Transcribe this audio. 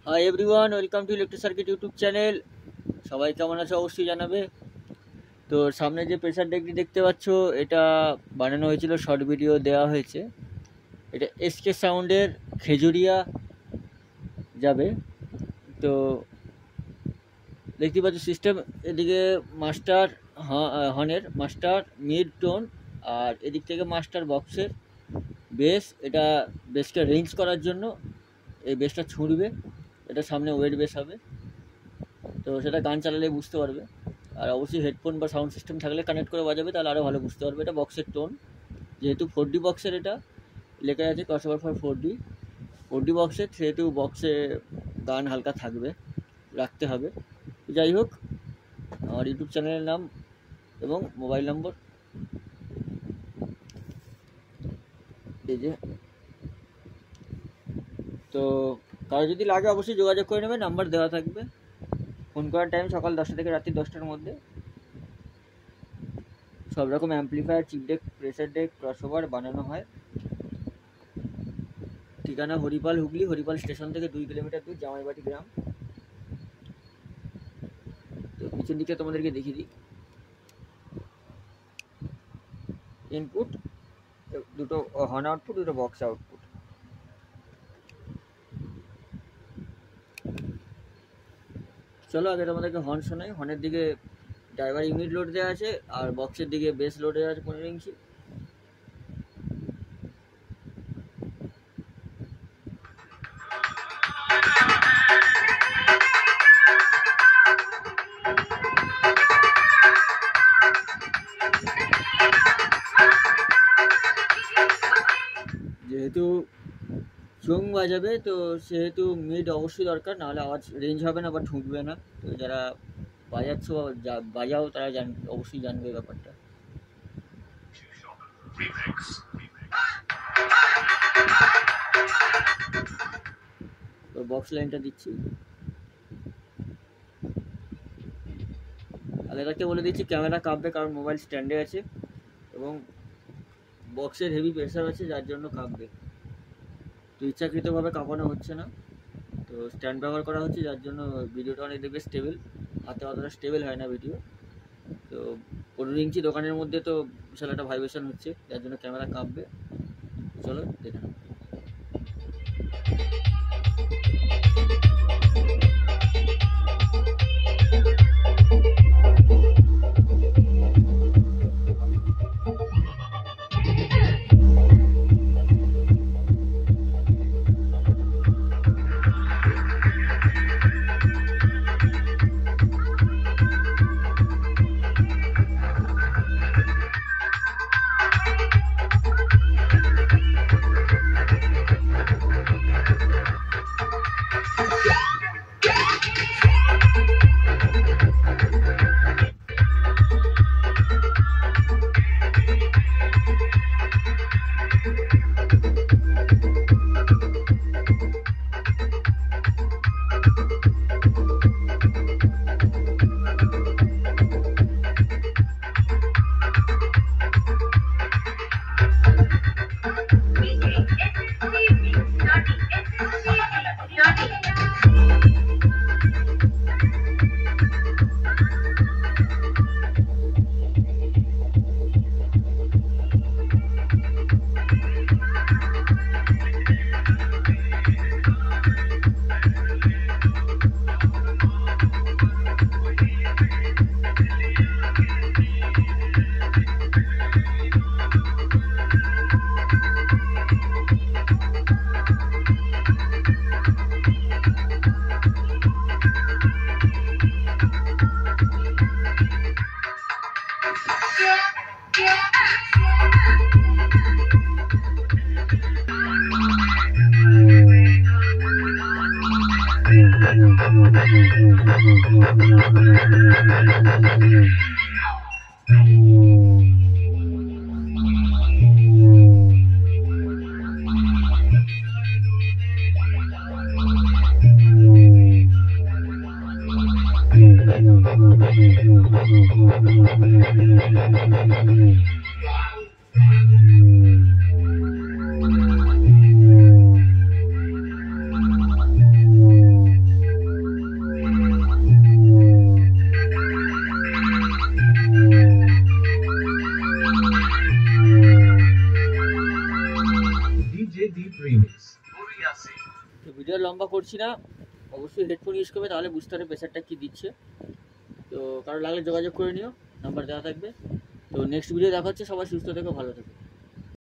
Hi everyone, welcome to electric circuit YouTube channel. সবাই কেমন আছে অবশ্যই জানাবে। তো সামনে যে প্রেসার ডেকটি দেখতে পাচ্ছ, এটা বানানো হয়েছিল, শর্ট ভিডিও দেওয়া হয়েছে। এটা এসকে সাউন্ডের খেজুরিয়া যাবে। তো দেখতে পাচ্ছ সিস্টেম, এদিকে মাস্টার হর্নের মাস্টার মিড টোন, আর এদিক থেকে মাস্টার বক্সের বেস। এটা বেসকে রেঞ্জ করার জন্য এই বেসটা ছুঁড়বে। এটা সামনে ওয়েট বেস হবে, তো সেটা গান চালালে বুঝতে পারবে। আর অবশ্যই হেডফোন বা সাউন্ড সিস্টেম থাকলে কানেক্ট করে বাজাবে, তাহলে আরও ভালো বুঝতে পারবে। এটা বক্সের টোন, যেহেতু 4D বক্সের, এটা লেখা আছে ক্রসওভার ফর 4D বক্সের, সেহেতু বক্সে গান হালকা থাকবে, রাখতে হবে। যাই হোক, আমার ইউটিউব চ্যানেলের নাম এবং মোবাইল নম্বর এই যে। তো কারো যদি লাগে অবশ্যই যোগাযোগ করে নেবে, নাম্বার দেওয়া থাকবে। ফোন করার টাইম সকাল 10টা থেকে রাত্রি 10টার মধ্যে। সব রকম amplifier, chip deck, pressure deck, crossover বানানো হয়। ঠিকানা হরিপাল, হুগলি। হরিপাল স্টেশন থেকে 2 কিলোমিটার দূর, জামাইবাটি গ্রাম। তো পিছন দিকটা তোমাদেরকে দেখিয়ে দিই। ইনপুট দুটো হর্ন আউটপুট, দুটো বক্স আউটপুট। চলো আগে তোমাদেরকে হর্ন শোনাই। হর্নের দিকে ড্রাইভার ইউনিট লোড দেওয়া আছে, আর বক্সের দিকে বেস লোড দেওয়া আছে 15 ইঞ্চি। যেহেতু চোং বাজাবে, তো সেহেতু মিড অবশ্যই দরকার, নাহলে আওয়াজ রেঞ্জ হবে না বা ঢুকবে না। তো যারা বাজাচ্ছ বাজাও, তারা অবশ্যই জানবে ব্যাপারটা। তো বক্স লাইনটা দিচ্ছি। আগে থাকতে বলে দিচ্ছি, ক্যামেরা কাঁপবে, কারণ মোবাইল স্ট্যান্ডে আছে এবং বক্সের হেভি প্রেসার আছে, যার জন্য কাঁপবে। তো ইচ্ছাকৃতভাবে কাঁপানো হচ্ছে না, তো স্ট্যান্ড ব্যবহার করা হচ্ছে, যার জন্য ভিডিওটা অনেক দেখবে স্টেবল। হাতে অতটা স্টেবল হয় না ভিডিও। তো 15 ইঞ্চি দোকানের মধ্যে তো বিশাল একটা ভাইব্রেশন হচ্ছে, যার জন্য ক্যামেরা কাঁপবে। চলো দেখে নাও। Deep Remix. তো ভিডিও লম্বা করছি না, অবশ্যই হেডফোন ইউজ করবে, তাহলে বুঝতে পারবে প্রেসারটা কী দিচ্ছে। তো কারো লাগলে যোগাযোগ করে নিও, নাম্বার দেওয়া থাকবে। তো নেক্সট ভিডিও দেখা হচ্ছে, সবাই সুস্থ থেকো, ভালো থেকো।